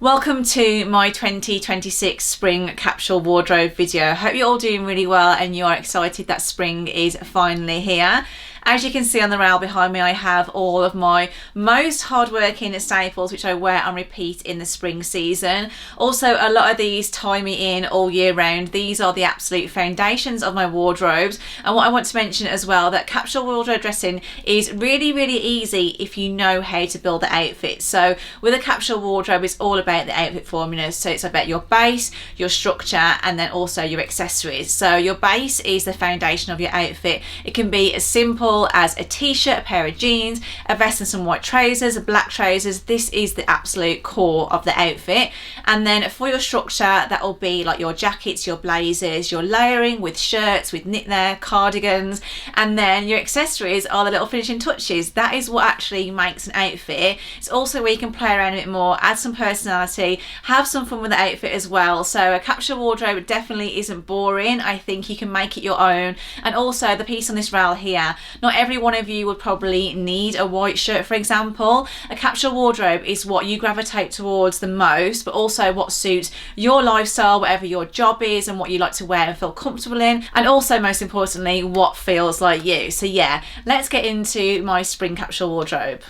Welcome to my 2026 spring capsule wardrobe video. Hope you're all doing really well and you're excited that spring is finally here. As you can see on the rail behind me, I have all of my most hardworking staples which I wear on repeat in the spring season. Also, a lot of these tie me in all year round. These are the absolute foundations of my wardrobes. And what I want to mention as well, that capsule wardrobe dressing is really easy if you know how to build the outfit. So with a capsule wardrobe, it's all about the outfit formulas. So it's about your base, your structure, and then also your accessories. So your base is the foundation of your outfit. It can be as simple as a t-shirt, a pair of jeans, a vest and some white trousers, black trousers. This is the absolute core of the outfit. And then for your structure, that will be like your jackets, your blazers, your layering with shirts, with knitwear, cardigans, and then your accessories are the little finishing touches. That is what actually makes an outfit. It's also where you can play around a bit more, add some personality, have some fun with the outfit as well. So a capsule wardrobe definitely isn't boring. I think you can make it your own. And also the piece on this rail here, not every one of you would probably need a white shirt, for example. A capsule wardrobe is what you gravitate towards the most, but also what suits your lifestyle, whatever your job is and what you like to wear and feel comfortable in, and also most importantly what feels like you. So yeah, let's get into my spring capsule wardrobe.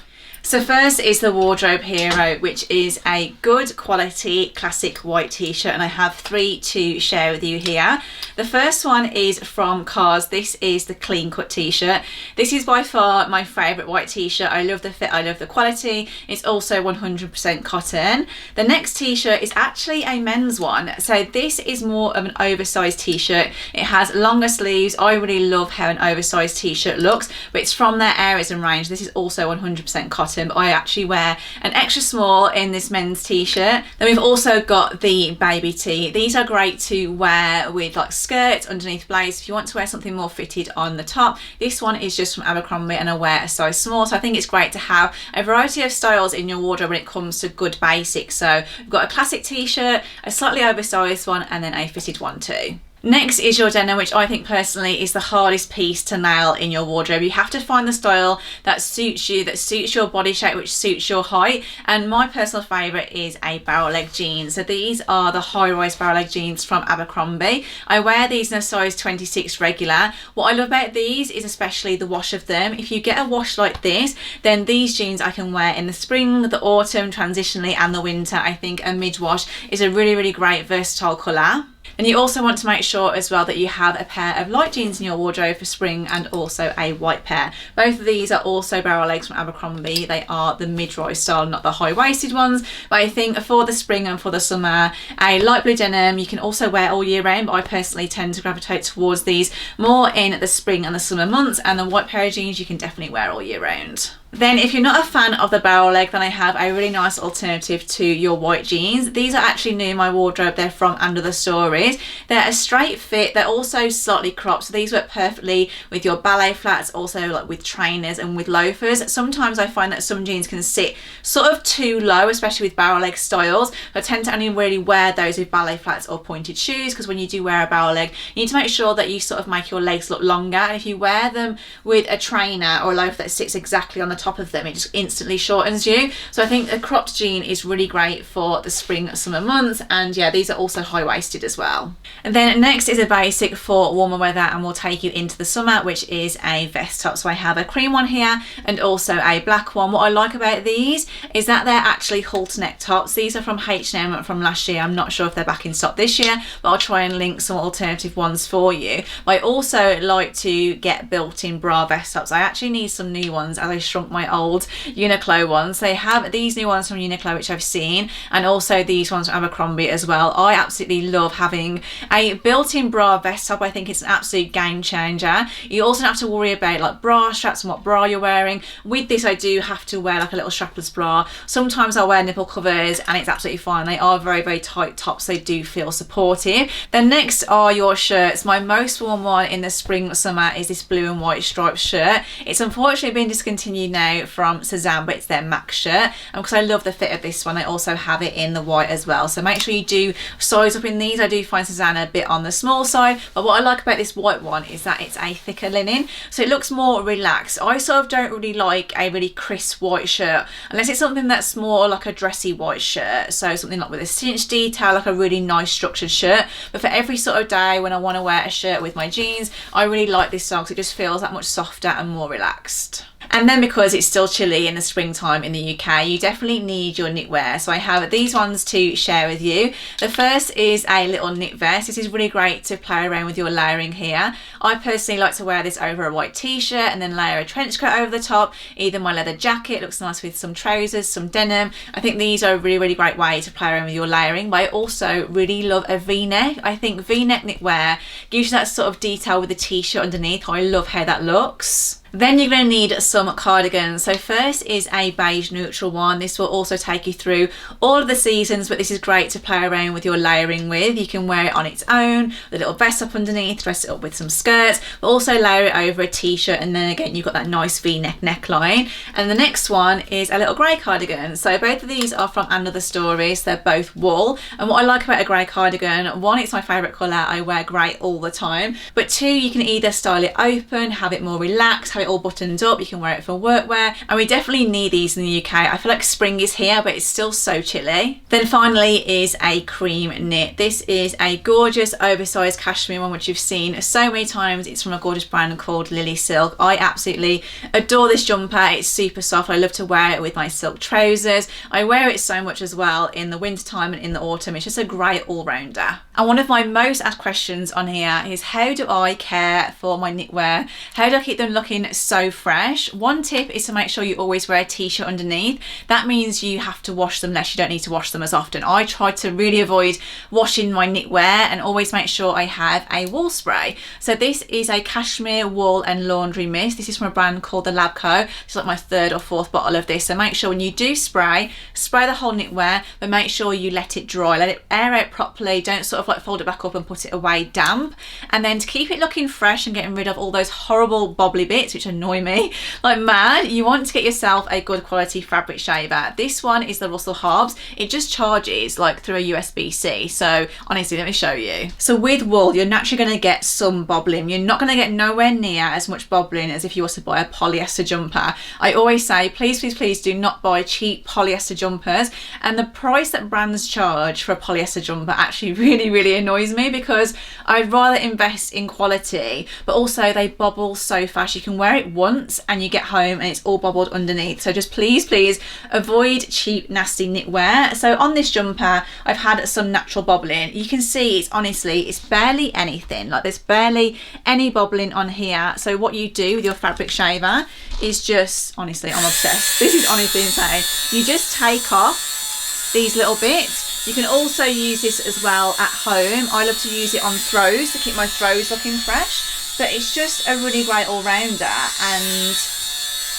So first is the wardrobe hero, which is a good quality classic white t-shirt, and I have three to share with you here. The first one is from Cars. This is the clean cut t-shirt. This is by far my favorite white t-shirt. I love the fit, I love the quality. It's also 100% cotton. The next t-shirt is actually a men's one. So this is more of an oversized t-shirt. It has longer sleeves. I really love how an oversized t-shirt looks, but it's from their areas and range. This is also 100% cotton. But I actually wear an extra small in this men's t-shirt. Then we've also got the baby tee. These are great to wear with like skirts underneath blazers if you want to wear something more fitted on the top. This one is just from Abercrombie and I wear a size small, so I think it's great to have a variety of styles in your wardrobe when it comes to good basics. So we've got a classic t-shirt, a slightly oversized one, and then a fitted one too. Next is your denim, which I think personally is the hardest piece to nail in your wardrobe. You have to find the style that suits you, that suits your body shape, which suits your height. And my personal favourite is a barrel leg jean. So these are the high-rise barrel leg jeans from Abercrombie. I wear these in a size 26 regular. What I love about these is especially the wash of them. If you get a wash like this, then these jeans I can wear in the spring, the autumn, transitionally, and the winter. I think a mid-wash is a really great versatile colour. And you also want to make sure as well that you have a pair of light jeans in your wardrobe for spring and also a white pair. Both of these are also barrel legs from Abercrombie. They are the mid-rise style, not the high-waisted ones. But I think for the spring and for the summer, a light blue denim you can also wear all year round, but I personally tend to gravitate towards these more in the spring and the summer months, and the white pair of jeans you can definitely wear all year round. Then if you're not a fan of the barrel leg, then I have a really nice alternative to your white jeans. These are actually new in my wardrobe. They're from Under the Stories. They're a straight fit. They're also slightly cropped, so these work perfectly with your ballet flats, also like with trainers and with loafers. Sometimes I find that some jeans can sit sort of too low, especially with barrel leg styles. I tend to only really wear those with ballet flats or pointed shoes, because when you do wear a barrel leg, you need to make sure that you sort of make your legs look longer. And if you wear them with a trainer or a loafer that sits exactly on the top of them, it just instantly shortens you. So I think a cropped jean is really great for the spring summer months, and yeah, these are also high-waisted as well. And then next is a basic for warmer weather and will take you into the summer, which is a vest top. So I have a cream one here and also a black one. What I like about these is that they're actually halter neck tops. These are from H&M from last year. I'm not sure if they're back in stock this year, but I'll try and link some alternative ones for you. But I also like to get built-in bra vest tops. I actually need some new ones as I shrunk my old Uniqlo ones. They have these new ones from Uniqlo which I've seen, and also these ones from Abercrombie as well. I absolutely love having a built-in bra vest top. I think it's an absolute game changer. You also don't have to worry about like bra straps and what bra you're wearing. With this I do have to wear like a little strapless bra. Sometimes I'll wear nipple covers and it's absolutely fine. They are very tight tops. They do feel supportive. Then next are your shirts. My most worn one in the spring summer is this blue and white striped shirt. It's unfortunately been discontinued now now from Suzanne, but it's their max shirt, and because I love the fit of this one, I also have it in the white as well. So make sure you do size up in these. I do find Suzanne a bit on the small side, but what I like about this white one is that it's a thicker linen, so it looks more relaxed. I sort of don't really like a really crisp white shirt unless it's something that's more like a dressy white shirt, so something like with a cinch detail, like a really nice structured shirt. But for every sort of day when I want to wear a shirt with my jeans, I really like this style because it just feels that much softer and more relaxed. And then because it's still chilly in the springtime in the UK, you definitely need your knitwear. So I have these ones to share with you. The first is a little knit vest. This is really great to play around with your layering here. I personally like to wear this over a white t-shirt and then layer a trench coat over the top. Either my leather jacket, looks nice with some trousers, some denim. I think these are a really great way to play around with your layering. But I also really love a v-neck. I think v-neck knitwear gives you that sort of detail with the t-shirt underneath. I love how that looks. Then you're going to need some cardigans. So first is a beige neutral one. This will also take you through all of the seasons, but this is great to play around with your layering with. You can wear it on its own, the little vest up underneath, dress it up with some skirts, but also layer it over a t-shirt, and then again you've got that nice v-neck neckline. And the next one is a little grey cardigan. So both of these are from Another Stories. They're both wool, and what I like about a grey cardigan, one, it's my favourite colour, I wear grey all the time, but two, you can either style it open, have it more relaxed, have it all buttoned up, you can wear it for workwear, and we definitely need these in the UK. I feel like spring is here, but it's still so chilly. Then finally is a cream knit. This is a gorgeous oversized cashmere one, which you've seen so many times. It's from a gorgeous brand called Lily Silk. I absolutely adore this jumper. It's super soft. I love to wear it with my silk trousers. I wear it so much as well in the winter time and in the autumn. It's just a great all-rounder. And one of my most asked questions on here is, how do I care for my knitwear? How do I keep them looking so fresh? One tip is to make sure you always wear a t-shirt underneath. That means you have to wash them less. You don't need to wash them as often. I try to really avoid washing my knitwear and always make sure I have a wool spray. So this is a cashmere wool and laundry mist. This is from a brand called the Labco. It's like my third or fourth bottle of this. So make sure when you do spray the whole knitwear, but make sure you let it dry, let it air out properly. Don't sort of like fold it back up and put it away damp. And then to keep it looking fresh and getting rid of all those horrible bobbly bits which annoy me like mad, you want to get yourself a good quality fabric shaver. This one is the Russell Hobbs. It just charges like through a USB-C. So honestly, let me show you. So with wool, you're naturally going to get some bobbling. You're not going to get nowhere near as much bobbling as if you were to buy a polyester jumper. I always say, please do not buy cheap polyester jumpers. And the price that brands charge for a polyester jumper actually really annoys me, because I'd rather invest in quality, but also they bobble so fast. You can wear it once and you get home and it's all bobbled underneath. So just please avoid cheap nasty knitwear. So on this jumper I've had some natural bobbling. You can see it's barely anything, like there's barely any bobbling on here. So what you do with your fabric shaver is just, honestly, I'm obsessed. This is honestly insane. You just take off these little bits. You can also use this as well at home. I love to use it on throws to keep my throws looking fresh, but it's just a really great all-rounder, and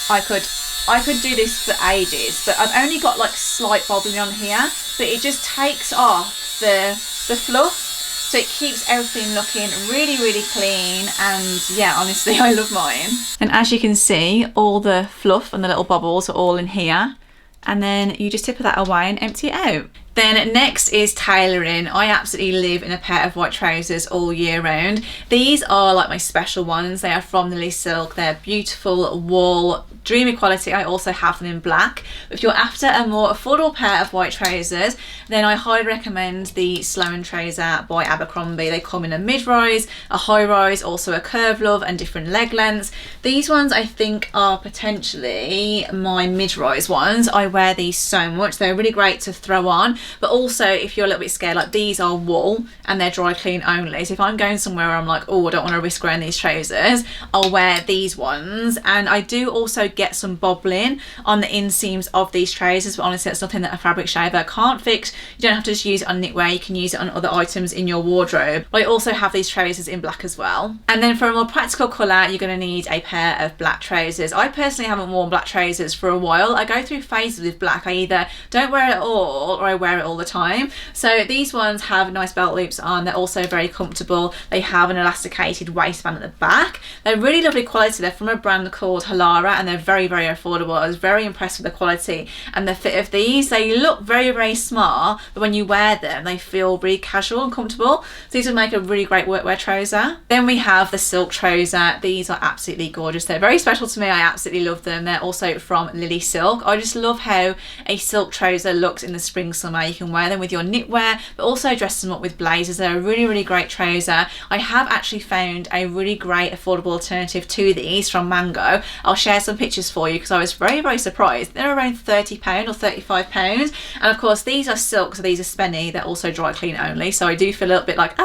I could do this for ages, but I've only got like slight bobbling on here, but it just takes off the fluff, so it keeps everything looking really clean. And yeah, honestly, I love mine. And as you can see, all the fluff and the little bubbles are all in here, and then you just tip that away and empty it out. Then next is tailoring. I absolutely live in a pair of white trousers all year round. These are like my special ones. They are from Lily Silk. They're beautiful wool, dreamy quality. I also have them in black. If you're after a more affordable pair of white trousers, then I highly recommend the Sloan trouser by Abercrombie. They come in a mid-rise, a high-rise, also a curve love, and different leg lengths. These ones I think are potentially my mid-rise ones. I wear these so much. They're really great to throw on. But also, if you're a little bit scared, like these are wool and they're dry clean only. So if I'm going somewhere where I'm like, oh, I don't want to risk wearing these trousers, I'll wear these ones. And I do also get some bobbling on the inseams of these trousers, but honestly, that's nothing that a fabric shaver can't fix. You don't have to just use it on knitwear. You can use it on other items in your wardrobe. I also have these trousers in black as well. And then for a more practical colour, you're going to need a pair of black trousers. I personally haven't worn black trousers for a while. I go through phases with black. I either don't wear it at all, or I wear it all the time. So these ones have nice belt loops on. They're also very comfortable. They have an elasticated waistband at the back. They're really lovely quality. They're from a brand called Halara, and they're very, very affordable. I was very impressed with the quality and the fit of these. They look very, very smart, but when you wear them, they feel really casual and comfortable. So these would make a really great workwear trouser. Then we have the silk trouser. These are absolutely gorgeous. They're very special to me. I absolutely love them. They're also from Lily Silk. I just love how a silk trouser looks in the spring summer. You can wear them with your knitwear, but also dress them up with blazers. They're a really, really great trouser. I have actually found a really great affordable alternative to these from Mango. I'll share some pictures for you because I was very, very surprised. They're around £30 or £35, and of course these are silk, so these are spenny. They're also dry clean only, so I do feel a little bit like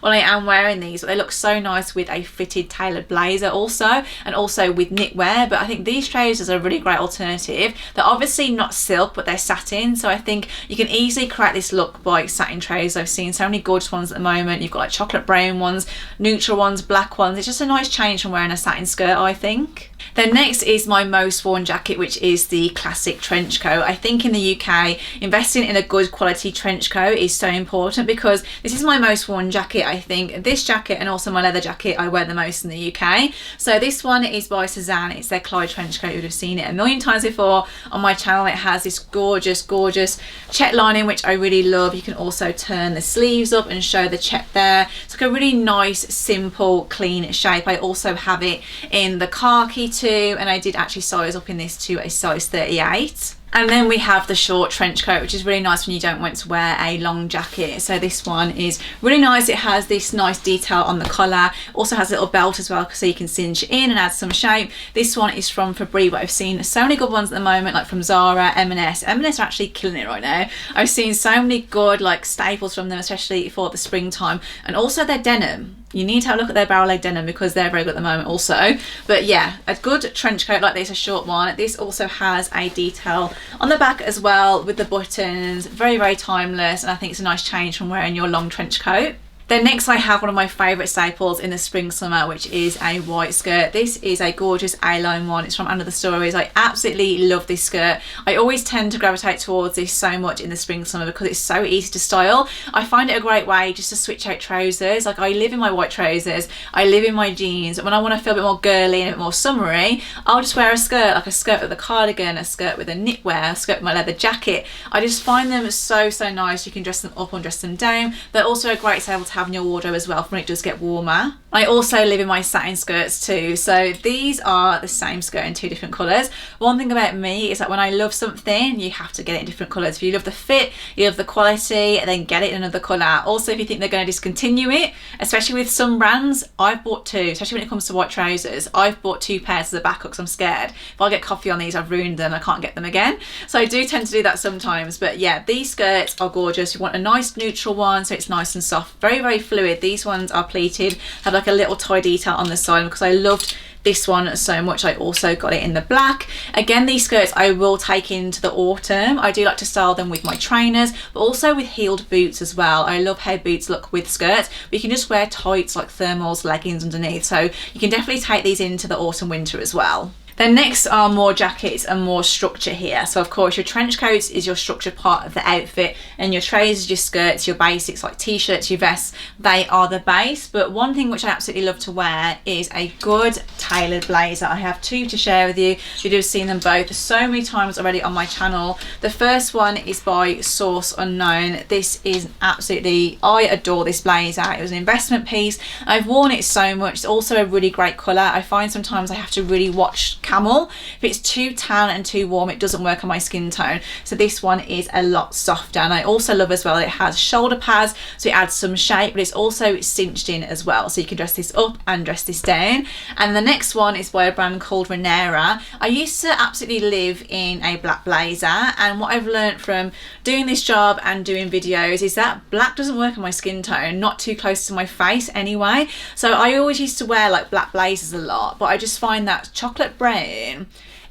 when I am wearing these, but they look so nice with a fitted tailored blazer also, and also with knitwear. But I think these trousers are a really great alternative. They're obviously not silk, but they're satin, so I think you can easily create this look by satin trousers. I've seen so many gorgeous ones at the moment. You've got like chocolate brown ones, neutral ones, black ones. It's just a nice change from wearing a satin skirt, I think. Then next is my most worn jacket, which is the classic trench coat. I think in the UK, investing in a good quality trench coat is so important because this is my most worn jacket. I think this jacket and also my leather jacket I wear the most in the UK. So this one is by Suzanne. It's their Clyde trench coat. You would have seen it a million times before on my channel. It has this gorgeous, gorgeous check lining, which I really love. You can also turn the sleeves up and show the check there. It's like a really nice, simple, clean shape. I also have it in the khaki too, and I did actually size up in this to a size 38. And then we have the short trench coat, which is really nice when you don't want to wear a long jacket. So this one is really nice. It has this nice detail on the collar. Also has a little belt as well, so you can cinch it in and add some shape. This one is from Fabri, but I've seen so many good ones at the moment, like from Zara, M&S. M&S are actually killing it right now. I've seen so many good like staples from them, especially for the springtime. And also their denim. You need to have a look at their barrel leg denim because they're very good at the moment also. But yeah, a good trench coat like this, a short one. This also has a detail on the back as well with the buttons. Very, very timeless, and I think it's a nice change from wearing your long trench coat. Then next I have one of my favourite staples in the spring summer, which is a white skirt. This is a gorgeous A-line one. It's from Under the Stories. I absolutely love this skirt. I always tend to gravitate towards this so much in the spring summer because it's so easy to style. I find it a great way just to switch out trousers. Like I live in my white trousers, I live in my jeans. When I want to feel a bit more girly and a bit more summery, I'll just wear a skirt, like a skirt with a cardigan, a skirt with a knitwear, a skirt with my leather jacket. I just find them so, so nice. You can dress them up and dress them down. They're also a great stable to have in your wardrobe as well for when it does get warmer. I also live in my satin skirts too, so these are the same skirt in two different colours. One thing about me is that when I love something, you have to get it in different colours. If you love the fit, you love the quality, then get it in another colour. Also, if you think they're going to discontinue it, especially with some brands, I've bought two, especially when it comes to white trousers. I've bought two pairs as a backup because I'm scared. If I get coffee on these, I've ruined them, I can't get them again. So I do tend to do that sometimes, but yeah, these skirts are gorgeous. You want a nice neutral one so it's nice and soft, very, very fluid. These ones are pleated, have like a little tie detail on the side because I loved this one so much. I also got it in the black. Again, these skirts I will take into the autumn. I do like to style them with my trainers, but also with heeled boots as well. I love how boots look with skirts, but you can just wear tights like thermals, leggings underneath, so you can definitely take these into the autumn winter as well. Then next are more jackets and more structure here. So of course your trench coats is your structured part of the outfit, and your trousers, your skirts, your basics like t-shirts, your vests, they are the base. But one thing which I absolutely love to wear is a good tailored blazer. I have two to share with you. You do have seen them both so many times already on my channel. The first one is by Source Unknown. This is absolutely, I adore this blazer. It was an investment piece. I've worn it so much. It's also a really great colour. I find sometimes I have to really watch camel. If it's too tan and too warm, it doesn't work on my skin tone. So this one is a lot softer, and I also love as well it has shoulder pads, so it adds some shape, but it's also cinched in as well, so you can dress this up and dress this down. And the next one is by a brand called Renera. I used to absolutely live in a black blazer, and what I've learned from doing this job and doing videos is that black doesn't work on my skin tone, not too close to my face anyway. So I always used to wear like black blazers a lot, but I just find that chocolate brown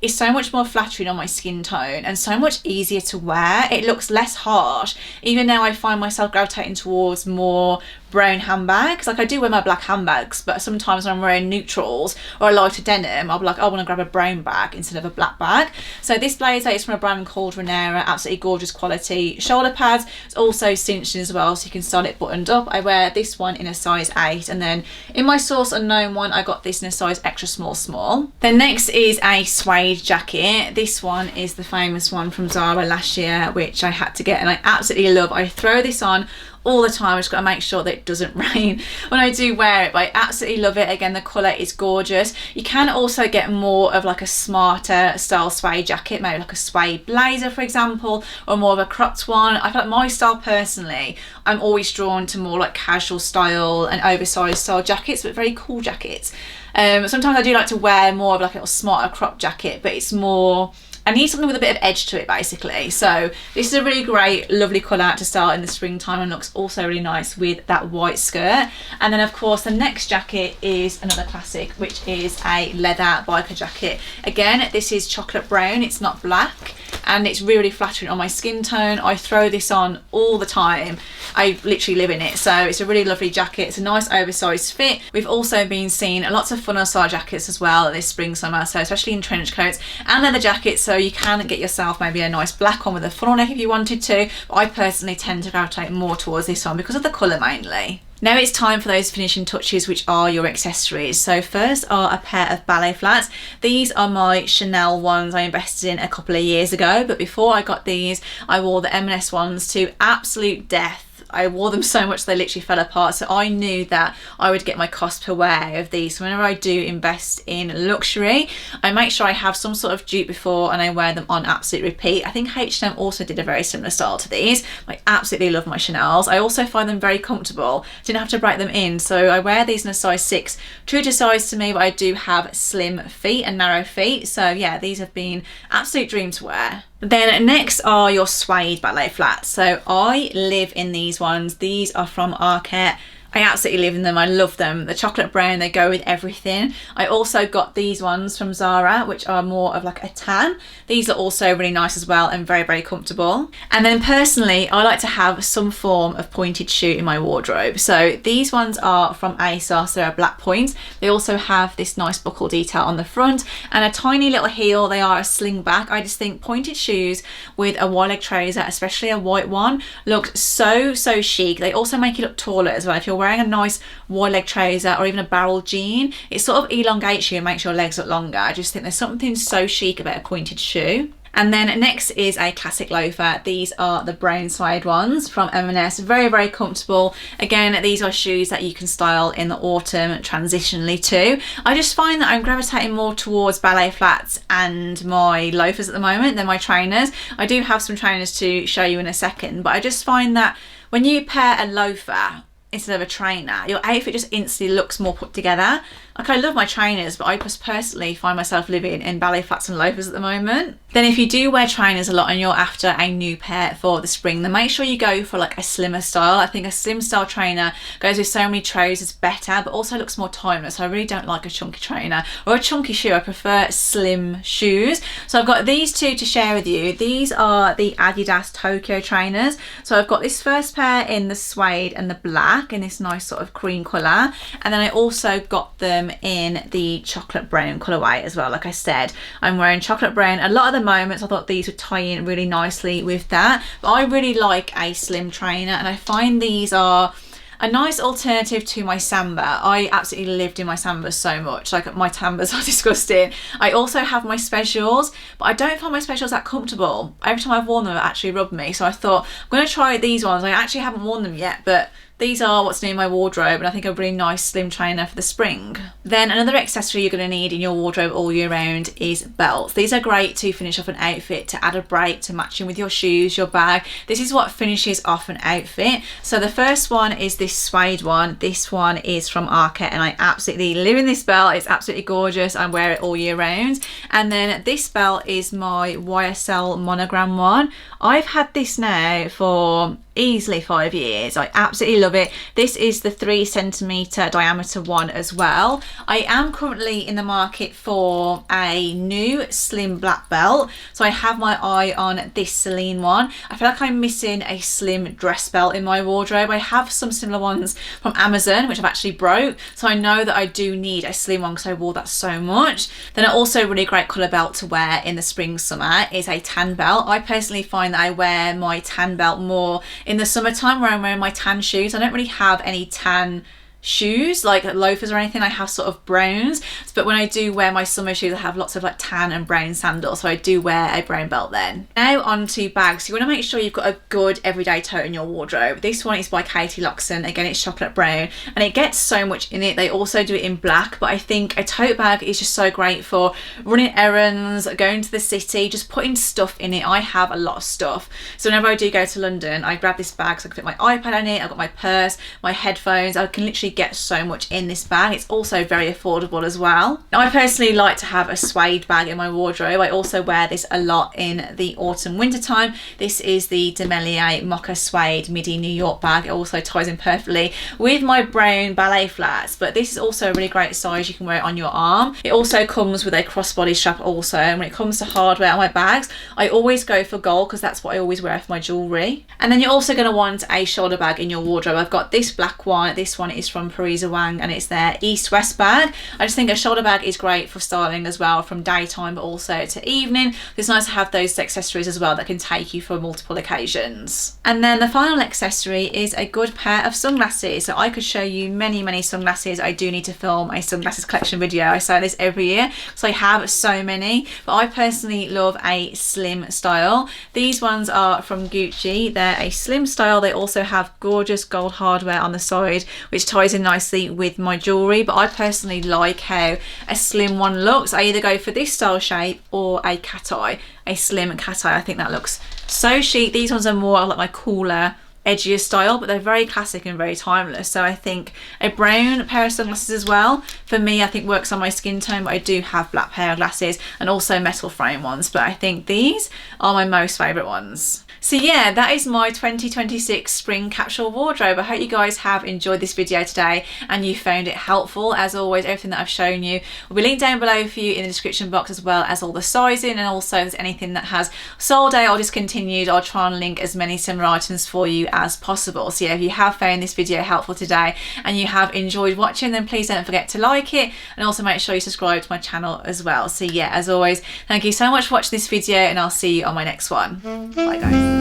is so much more flattering on my skin tone and so much easier to wear. It looks less harsh. Even now I find myself gravitating towards more brown handbags. Like I do wear my black handbags, but sometimes when I'm wearing neutrals or a lighter denim, I'll be like, I want to grab a brown bag instead of a black bag. So this blazer is from a brand called Renera, absolutely gorgeous quality. Shoulder pads, it's also cinched in as well, so you can style it buttoned up. I wear this one in a size 8, and then in my Source Unknown one, I got this in a size extra small. Then next is a suede jacket. This one is the famous one from Zara last year, which I had to get and I absolutely love. I throw this on all the time. I just got to make sure that it doesn't rain when I do wear it, but I absolutely love it. Again, the colour is gorgeous. You can also get more of like a smarter style suede jacket, maybe like a suede blazer for example, or more of a cropped one. I feel like my style personally, I'm always drawn to more like casual style and oversized style jackets, but very cool jackets. Sometimes I do like to wear more of like a little smarter crop jacket, but it's more, I need something with a bit of edge to it basically. So this is a really great, lovely colour to start in the springtime and looks also really nice with that white skirt. And then of course the next jacket is another classic, which is a leather biker jacket. Again, this is chocolate brown, it's not black, and it's really flattering on my skin tone. I throw this on all the time. I literally live in it. So it's a really lovely jacket. It's a nice oversized fit. We've also been seeing lots of funnel style jackets as well this spring summer, so especially in trench coats and leather jackets. So you can get yourself maybe a nice black one with a funnel neck if you wanted to, but I personally tend to gravitate more towards this one because of the colour mainly. Now it's time for those finishing touches, which are your accessories. So first are a pair of ballet flats. These are my Chanel ones I invested in a couple of years ago, but before I got these, I wore the M&S ones to absolute death. I wore them so much they literally fell apart, so I knew that I would get my cost per wear of these. So whenever I do invest in luxury, I make sure I have some sort of dupe before and I wear them on absolute repeat. I think H&M also did a very similar style to these. I absolutely love my Chanels. I also find them very comfortable. Didn't have to break them in, so I wear these in a size 6. True to size to me, but I do have slim feet and narrow feet, so yeah, these have been absolute dream to wear. Then next are your suede ballet flats. So I live in these ones. These are from Arket. I absolutely live in them. I love them. The chocolate brown, they go with everything. I also got these ones from Zara, which are more of like a tan. These are also really nice as well and very, very comfortable. And then personally, I like to have some form of pointed shoe in my wardrobe. So these ones are from ASOS. They're a black point. They also have this nice buckle detail on the front and a tiny little heel. They are a sling back. I just think pointed shoes with a wide leg trouser, especially a white one, look so chic. They also make you look taller as well. If you're wearing a nice wide leg trouser or even a barrel jean, it sort of elongates you and makes your legs look longer. I just think there's something so chic about a pointed shoe. And then next is a classic loafer. These are the brown suede ones from M&S. Very, very comfortable. Again, these are shoes that you can style in the autumn transitionally too. I just find that I'm gravitating more towards ballet flats and my loafers at the moment than my trainers. I do have some trainers to show you in a second, but I just find that when you pair a loafer instead of a trainer, your outfit just instantly looks more put together. Like, I love my trainers, but I just personally find myself living in ballet flats and loafers at the moment. Then if you do wear trainers a lot and you're after a new pair for the spring, then make sure you go for like a slimmer style. I think a slim style trainer goes with so many trousers better, but also looks more timeless. I really don't like a chunky trainer or a chunky shoe. I prefer slim shoes. So I've got these two to share with you. These are the Adidas Tokyo trainers. So I've got this first pair in the suede and the black in this nice sort of cream colour, and then I also got them in the chocolate brown colourway as well. Like I said, I'm wearing chocolate brown a lot of the moments. I thought these would tie in really nicely with that, but I really like a slim trainer and I find these are a nice alternative to my Samba. I absolutely lived in my Samba so much. Like, my Tambas are disgusting. I also have my specials, but I don't find my specials that comfortable. Every time I've worn them, it actually rubbed me. So I thought, I'm going to try these ones. I actually haven't worn them yet, but these are what's new in my wardrobe, and I think a really nice slim trainer for the spring. Then another accessory you're going to need in your wardrobe all year round is belts. These are great to finish off an outfit, to add a break, to match in with your shoes, your bag. This is what finishes off an outfit. So the first one is this suede one. This one is from Arket and I absolutely live in this belt. It's absolutely gorgeous. I wear it all year round. And then this belt is my YSL monogram one. I've had this now for easily 5 years. I absolutely love it. This is the 3cm diameter one as well. I am currently in the market for a new slim black belt, so I have my eye on this Celine one. I feel like I'm missing a slim dress belt in my wardrobe. I have some similar ones from Amazon which I've actually broke, so I know that I do need a slim one because I wore that so much. Then also a really great colour belt to wear in the spring summer is a tan belt. I personally find that I wear my tan belt more in the summertime where I'm wearing my tan shoes. I don't really have any tan shoes like loafers or anything. I have sort of browns, but when I do wear my summer shoes I have lots of like tan and brown sandals, so I do wear a brown belt then. Now on to bags. You want to make sure you've got a good everyday tote in your wardrobe. This one is by Katie Loxton. Again, it's chocolate brown and it gets so much in it. They also do it in black, but I think a tote bag is just so great for running errands, going to the city, just putting stuff in it. I have a lot of stuff, so whenever I do go to London I grab this bag so I can fit my iPad in it. I've got my purse, my headphones. I can literally get so much in this bag. It's also very affordable as well. Now, I personally like to have a suede bag in my wardrobe. I also wear this a lot in the autumn winter time. This is the Demelier Mocha Suede Midi New York bag. It also ties in perfectly with my brown ballet flats, but this is also a really great size. You can wear it on your arm. It also comes with a crossbody strap also, and when it comes to hardware on my bags I always go for gold because that's what I always wear for my jewellery. And then you're also going to want a shoulder bag in your wardrobe. I've got this black one. This one is from Parisa Wang and it's their East-West bag. I just think a shoulder bag is great for styling as well, from daytime but also to evening. It's nice to have those accessories as well that can take you for multiple occasions. And then the final accessory is a good pair of sunglasses. So I could show you many sunglasses. I do need to film a sunglasses collection video. I say this every year, so I have so many, but I personally love a slim style. These ones are from Gucci. They're a slim style. They also have gorgeous gold hardware on the side which ties in nicely with my jewellery, but I personally like how a slim one looks. I either go for this style shape or a cat eye, a slim cat eye. I think that looks so chic. These ones are more like my cooler, edgier style, but they're very classic and very timeless. So I think a brown pair of sunglasses as well for me I think works on my skin tone, but I do have black pair of glasses and also metal frame ones, but I think these are my most favourite ones. So yeah, that is my 2026 spring capsule wardrobe. I hope you guys have enjoyed this video today and you found it helpful. As always, everything that I've shown you will be linked down below for you in the description box, as well as all the sizing, and also if there's anything that has sold out or discontinued, I'll try and link as many similar items for you as possible. So yeah, if you have found this video helpful today and you have enjoyed watching, then please don't forget to like it and also make sure you subscribe to my channel as well. So yeah, as always, thank you so much for watching this video and I'll see you on my next one. Bye guys.